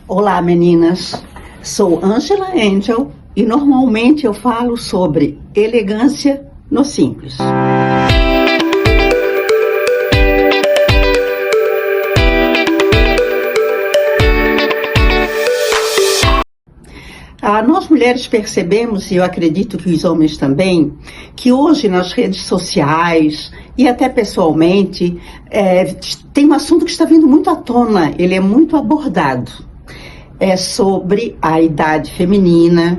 Olá, meninas. Sou Angela Angel e normalmente eu falo sobre elegância no simples. Nós mulheres percebemos, e eu acredito que os homens também, que hoje nas redes sociais e até pessoalmente tem um assunto que está vindo muito à tona, ele é muito abordado. É sobre a idade feminina,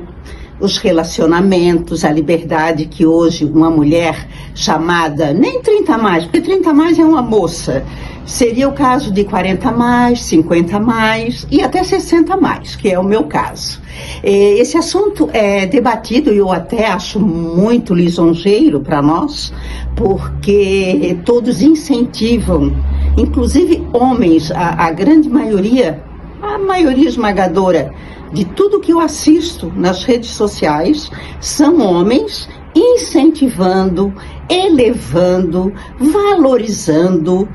os relacionamentos, a liberdade que hoje uma mulher chamada, nem 30 mais, porque 30 mais é uma moça, seria o caso de 40 mais, 50 mais e até 60 mais, que é o meu caso. Esse assunto é debatido e eu até acho muito lisonjeiro para nós, porque todos incentivam, inclusive homens, a grande maioria, a maioria esmagadora de tudo que eu assisto nas redes sociais são homens incentivando, elevando, valorizando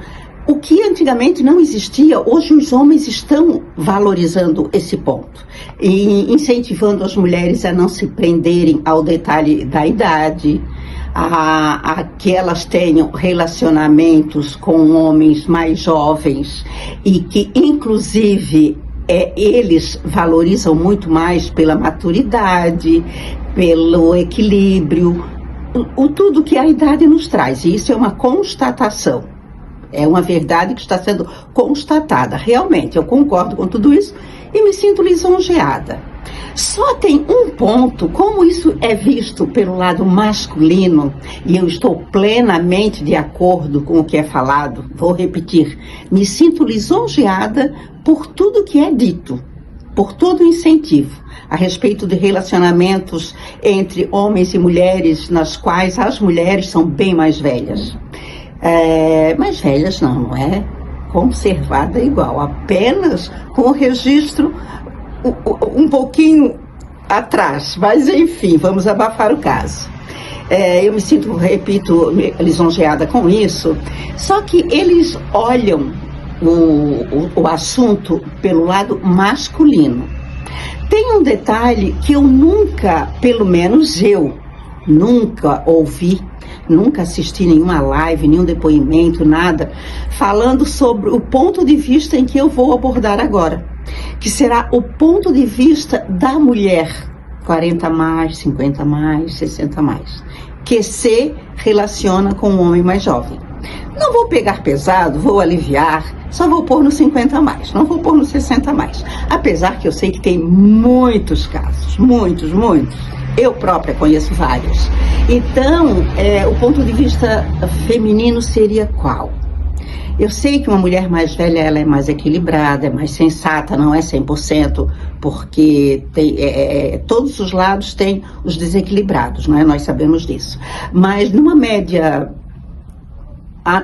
o que antigamente não existia. Hoje os homens estão valorizando esse ponto e incentivando as mulheres a não se prenderem ao detalhe da idade, a que elas tenham relacionamentos com homens mais jovens e que inclusive eles valorizam muito mais pela maturidade, pelo equilíbrio, tudo que a idade nos traz. E isso é uma constatação, é uma verdade que está sendo constatada. Realmente, eu concordo com tudo isso e me sinto lisonjeada. Só tem um ponto, como isso é visto pelo lado masculino, e eu estou plenamente de acordo com o que é falado, vou repetir, me sinto lisonjeada por tudo que é dito, por todo o incentivo a respeito de relacionamentos entre homens e mulheres, nas quais as mulheres são bem mais velhas. Mais velhas não é conservada igual, apenas com o registro um pouquinho atrás, mas enfim, vamos abafar o caso. Eu me sinto, repito, lisonjeada com isso, só que eles olham o assunto pelo lado masculino. Tem um detalhe que eu nunca, pelo menos eu, nunca ouvi, nunca assisti nenhuma live, nenhum depoimento, nada, falando sobre o ponto de vista em que eu vou abordar agora, que será o ponto de vista da mulher, 40 mais, 50 mais, 60 mais, que se relaciona com um homem mais jovem. Não vou pegar pesado, vou aliviar, só vou pôr no 50 mais, não vou pôr no 60 mais. Apesar que eu sei que tem muitos casos, muitos. Eu própria conheço vários. Então, o ponto de vista feminino seria qual? Eu sei que uma mulher mais velha, ela é mais equilibrada, é mais sensata, não é 100%, porque todos os lados têm os desequilibrados, não é? Nós sabemos disso. Mas numa média,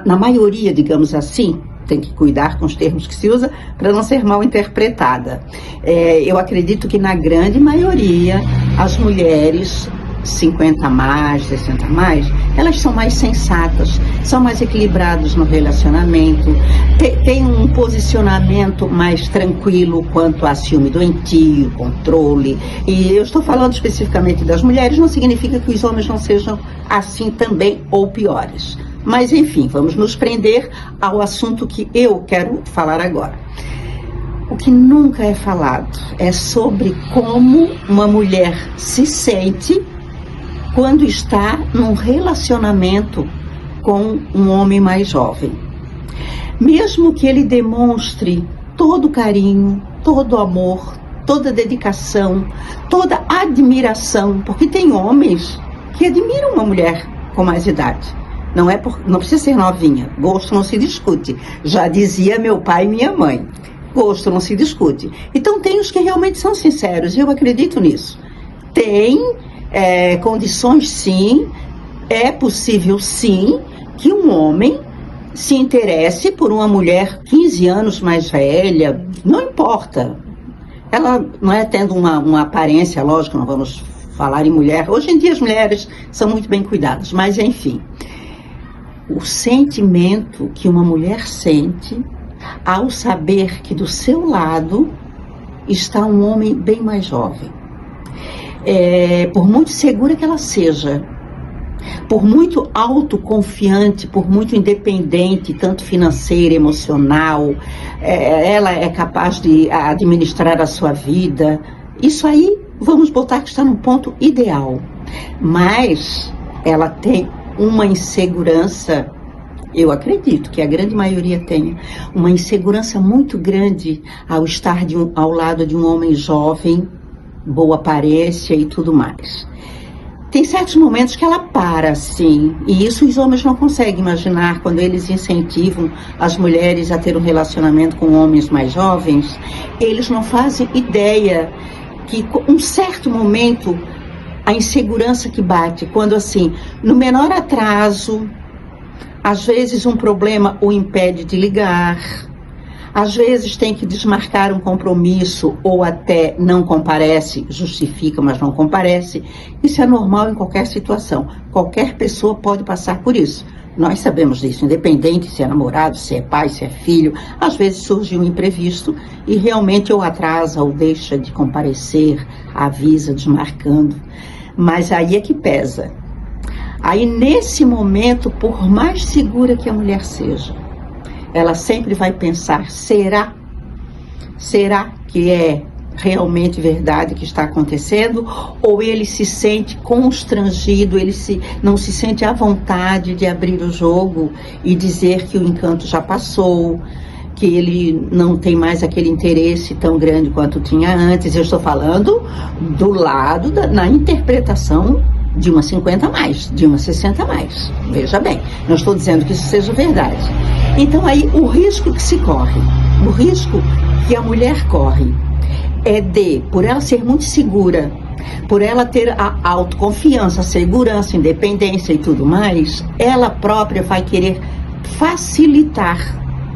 na maioria, digamos assim, tem que cuidar com os termos que se usa para não ser mal interpretada. Eu acredito que na grande maioria, as mulheres 50 mais, 60 mais, elas são mais sensatas, são mais equilibradas no relacionamento, tem um posicionamento mais tranquilo quanto a ciúme doentio, controle. E eu estou falando especificamente das mulheres, não significa que os homens não sejam assim também ou piores. Mas enfim, vamos nos prender ao assunto que eu quero falar agora. O que nunca é falado é sobre como uma mulher se sente quando está num relacionamento com um homem mais jovem. Mesmo que ele demonstre todo o carinho, todo o amor, toda a dedicação, toda a admiração, porque tem homens que admiram uma mulher com mais idade. Não precisa ser novinha, gosto não se discute. Já dizia meu pai e minha mãe, gosto não se discute. Então tem os que realmente são sinceros, e eu acredito nisso. Tem condições sim, é possível sim que um homem se interesse por uma mulher 15 anos mais velha, não importa. Ela não é tendo uma aparência, lógico, não vamos falar em mulher. Hoje em dia as mulheres são muito bem cuidadas, mas enfim. O sentimento que uma mulher sente ao saber que do seu lado está um homem bem mais jovem. Por muito segura que ela seja, por muito autoconfiante, por muito independente, tanto financeira, emocional, ela é capaz de administrar a sua vida. Isso aí, vamos botar que está no ponto ideal. Mas ela tem uma insegurança, eu acredito que a grande maioria tenha, uma insegurança muito grande ao estar ao lado de um homem jovem, boa aparência e tudo mais. Tem certos momentos que ela para, sim, e isso os homens não conseguem imaginar quando eles incentivam as mulheres a ter um relacionamento com homens mais jovens. Eles não fazem ideia que, um certo momento, a insegurança que bate, quando assim, no menor atraso, às vezes um problema o impede de ligar, às vezes tem que desmarcar um compromisso ou até não comparece, justifica, mas não comparece. Isso é normal em qualquer situação. Qualquer pessoa pode passar por isso. Nós sabemos disso, independente se é namorado, se é pai, se é filho. Às vezes surge um imprevisto e realmente ou atrasa ou deixa de comparecer, avisa, desmarcando. Mas aí é que pesa. Aí nesse momento, por mais segura que a mulher seja, ela sempre vai pensar, será que é realmente verdade que está acontecendo? Ou ele se sente constrangido, não se sente à vontade de abrir o jogo e dizer que o encanto já passou, que ele não tem mais aquele interesse tão grande quanto tinha antes. Eu estou falando do lado na interpretação de uma 50 a mais, de uma 60 a mais. Veja bem, não estou dizendo que isso seja verdade. Então aí o risco que se corre, o risco que a mulher corre é por ela ser muito segura, por ela ter a autoconfiança, a segurança, a independência e tudo mais, ela própria vai querer facilitar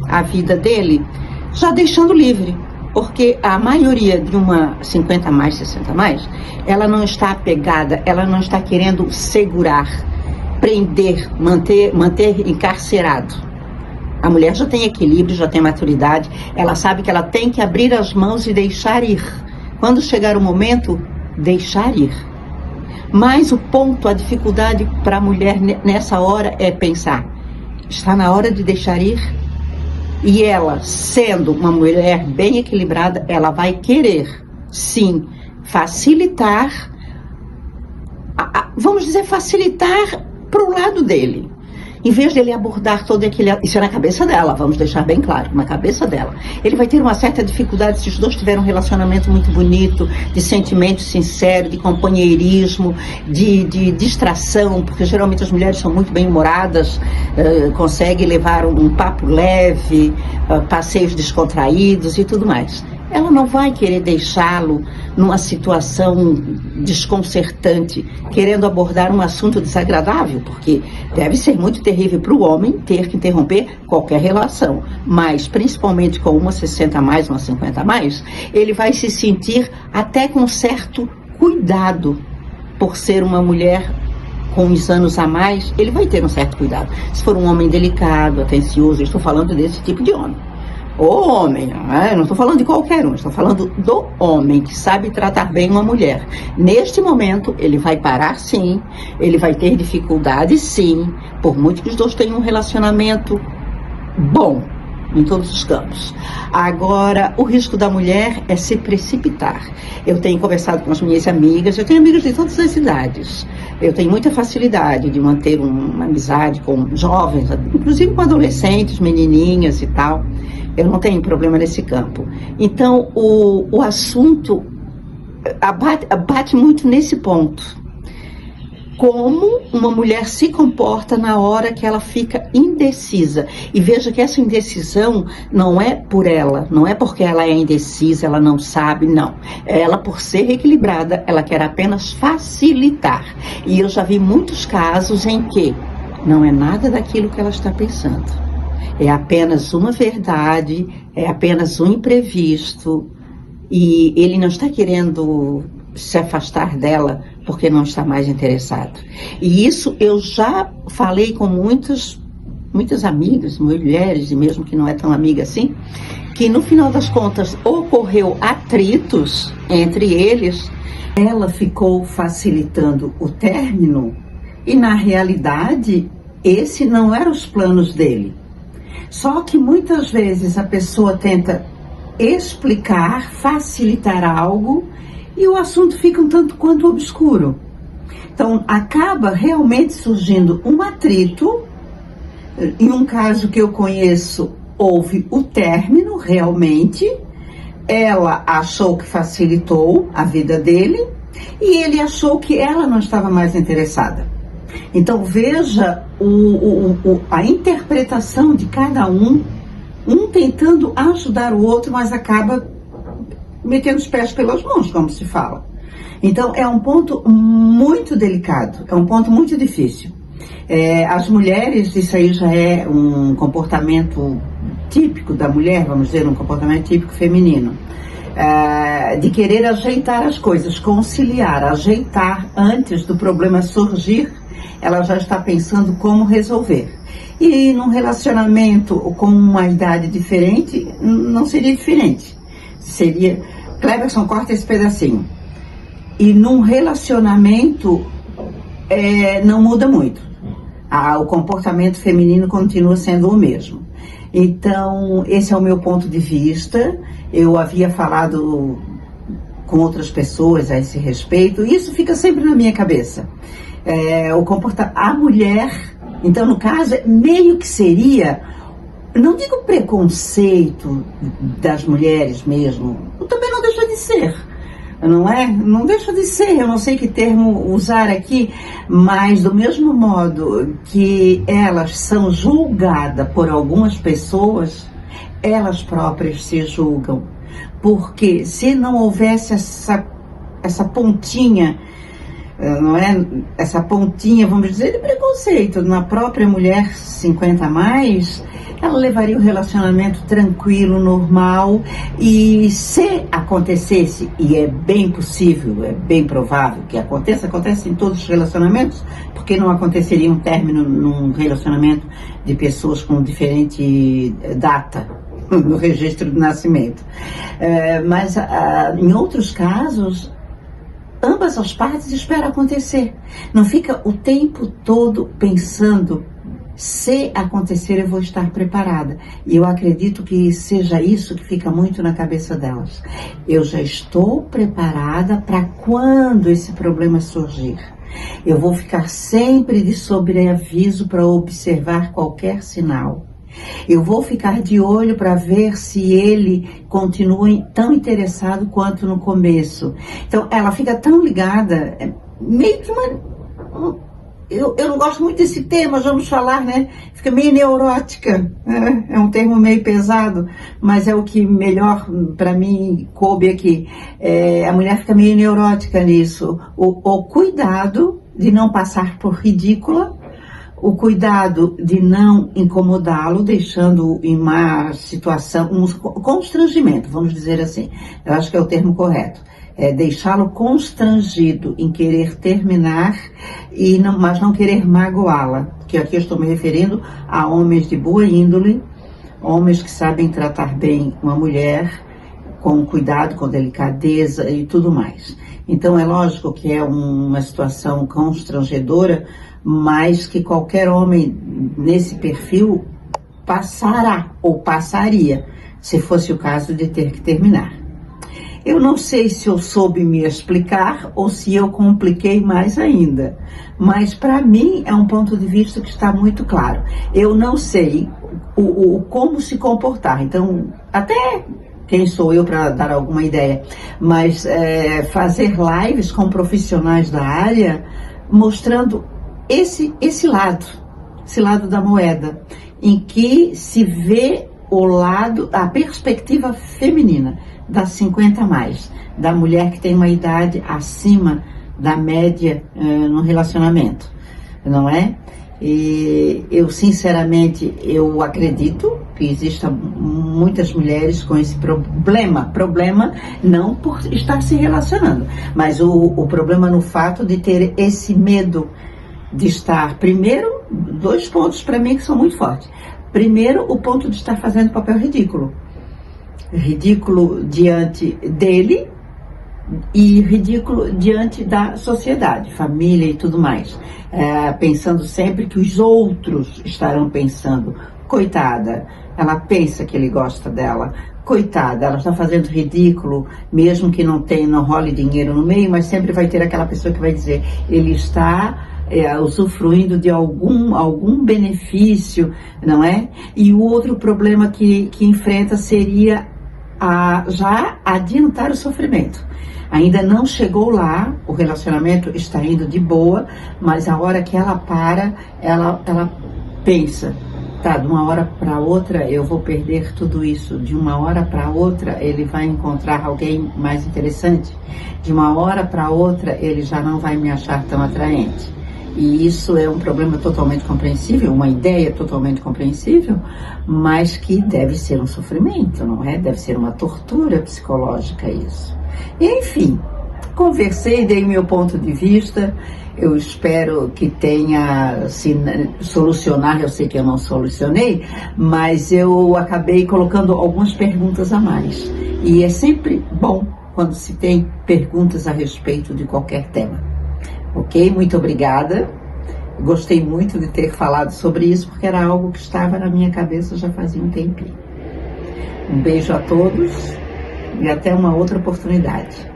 a vida dele, já deixando livre. Porque a maioria de uma 50 a mais, 60 a mais, ela não está apegada, ela não está querendo segurar, prender, manter encarcerado. A mulher já tem equilíbrio, já tem maturidade, ela sabe que ela tem que abrir as mãos e deixar ir. Quando chegar o momento, deixar ir. Mas o ponto, a dificuldade para a mulher nessa hora é pensar, está na hora de deixar ir? E ela, sendo uma mulher bem equilibrada, ela vai querer, sim, facilitar, vamos dizer, facilitar para o lado dele. Em vez dele abordar todo aquele... Isso é na cabeça dela, vamos deixar bem claro, na cabeça dela. Ele vai ter uma certa dificuldade se os dois tiverem um relacionamento muito bonito, de sentimento sincero, de companheirismo, de distração, porque geralmente as mulheres são muito bem-humoradas, conseguem levar um papo leve, passeios descontraídos e tudo mais. Ela não vai querer deixá-lo numa situação desconcertante, querendo abordar um assunto desagradável, porque deve ser muito terrível para o homem ter que interromper qualquer relação. Mas, principalmente com uma 60 a mais, uma 50 a mais, ele vai se sentir até com certo cuidado por ser uma mulher com uns anos a mais, ele vai ter um certo cuidado. Se for um homem delicado, atencioso, eu estou falando desse tipo de homem. O homem, não estou falando de qualquer um, estou falando do homem que sabe tratar bem uma mulher. Neste momento, ele vai parar sim, ele vai ter dificuldade sim, por muito que os dois tenham um relacionamento bom em todos os campos. Agora, o risco da mulher é se precipitar. Eu tenho conversado com as minhas amigas, eu tenho amigas de todas as idades. Eu tenho muita facilidade de manter uma amizade com jovens, inclusive com adolescentes, menininhas e tal. Eu não tenho problema nesse campo. Então, o assunto bate muito nesse ponto. Como uma mulher se comporta na hora que ela fica indecisa. E veja que essa indecisão não é por ela, não é porque ela é indecisa, ela não sabe, não. Ela, por ser equilibrada, ela quer apenas facilitar. E eu já vi muitos casos em que não é nada daquilo que ela está pensando. É apenas uma verdade, é apenas um imprevisto, e ele não está querendo se afastar dela porque não está mais interessado. E isso eu já falei com muitas amigas, mulheres, e mesmo que não é tão amiga assim, que no final das contas ocorreu atritos entre eles, ela ficou facilitando o término e na realidade esse não era os planos dele. Só que muitas vezes a pessoa tenta explicar, facilitar algo e o assunto fica um tanto quanto obscuro. Então acaba realmente surgindo um atrito. Em um caso que eu conheço, houve o término realmente. Ela achou que facilitou a vida dele e ele achou que ela não estava mais interessada. Então veja a interpretação de cada um tentando ajudar o outro, mas acaba metendo os pés pelas mãos, como se fala. Então é um ponto muito delicado, é um ponto muito difícil. As mulheres, isso aí já é um comportamento típico da mulher, vamos dizer, um comportamento típico feminino. De querer ajeitar as coisas, conciliar, ajeitar antes do problema surgir, ela já está pensando como resolver. E num relacionamento com uma idade diferente, não seria diferente. Seria, Cleverson, corta esse pedacinho. E num relacionamento não muda muito. O comportamento feminino continua sendo o mesmo. Então, esse é o meu ponto de vista. Eu havia falado com outras pessoas a esse respeito, e isso fica sempre na minha cabeça. A mulher, então no caso, meio que seria, não digo preconceito das mulheres mesmo, também não deixa de ser, não é? Não deixa de ser, eu não sei que termo usar aqui, mas do mesmo modo que elas são julgadas por algumas pessoas, elas próprias se julgam. Porque se não houvesse essa pontinha, não é? Essa pontinha, vamos dizer, de preconceito na própria mulher 50 a mais, ela levaria o relacionamento tranquilo, normal, e se acontecesse, e é bem possível, é bem provável que aconteça, acontece em todos os relacionamentos, porque não aconteceria um término num relacionamento de pessoas com diferente data no registro de nascimento. Mas em outros casos, ambas as partes esperam acontecer. Não fica o tempo todo pensando, se acontecer eu vou estar preparada. E eu acredito que seja isso que fica muito na cabeça delas. Eu já estou preparada para quando esse problema surgir. Eu vou ficar sempre de sobreaviso para observar qualquer sinal. Eu vou ficar de olho para ver se ele continua tão interessado quanto no começo. Então, ela fica tão ligada, meio que uma... Eu não gosto muito desse termo, mas vamos falar, né? Fica meio neurótica. É um termo meio pesado, mas é o que melhor para mim coube aqui. A mulher fica meio neurótica nisso. O cuidado de não passar por ridícula, o cuidado de não incomodá-lo, deixando em uma situação, um constrangimento, vamos dizer assim. Eu acho que é o termo correto. Deixá-lo constrangido em querer terminar, mas não querer magoá-la. Que aqui eu estou me referindo a homens de boa índole, homens que sabem tratar bem uma mulher, com cuidado, com delicadeza e tudo mais. Então é lógico que é uma situação constrangedora, mas que qualquer homem nesse perfil passará ou passaria, se fosse o caso de ter que terminar. Eu não sei se eu soube me explicar ou se eu compliquei mais ainda, mas para mim é um ponto de vista que está muito claro. Eu não sei como se comportar, então até quem sou eu para dar alguma ideia, mas fazer lives com profissionais da área mostrando esse lado da moeda, em que se vê a perspectiva feminina das 50 a mais, da mulher que tem uma idade acima da média no relacionamento, não é? E eu, sinceramente, eu acredito que existam muitas mulheres com esse problema não por estar se relacionando, mas o problema no fato de ter esse medo de estar, primeiro, 2 pontos para mim que são muito fortes. Primeiro, o ponto de estar fazendo papel ridículo. ridículo diante dele e ridículo diante da sociedade, família e tudo mais, pensando sempre que os outros estarão pensando, coitada, ela pensa que ele gosta dela, coitada, ela está fazendo ridículo, mesmo que não role dinheiro no meio, mas sempre vai ter aquela pessoa que vai dizer, ele está usufruindo de algum benefício, não é? E o outro problema que enfrenta seria já adiantar o sofrimento. Ainda não chegou lá, o relacionamento está indo de boa, mas a hora que ela para, ela pensa, tá, de uma hora para outra eu vou perder tudo isso, de uma hora para outra ele vai encontrar alguém mais interessante, de uma hora para outra ele já não vai me achar tão atraente. E isso é um problema totalmente compreensível, uma ideia totalmente compreensível, mas que deve ser um sofrimento, não é? Deve ser uma tortura psicológica isso. Enfim, conversei, dei meu ponto de vista, eu espero que tenha se solucionar, eu sei que eu não solucionei, mas eu acabei colocando algumas perguntas a mais. E é sempre bom quando se tem perguntas a respeito de qualquer tema. Ok? Muito obrigada. Gostei muito de ter falado sobre isso, porque era algo que estava na minha cabeça já fazia um tempinho. Um beijo a todos e até uma outra oportunidade.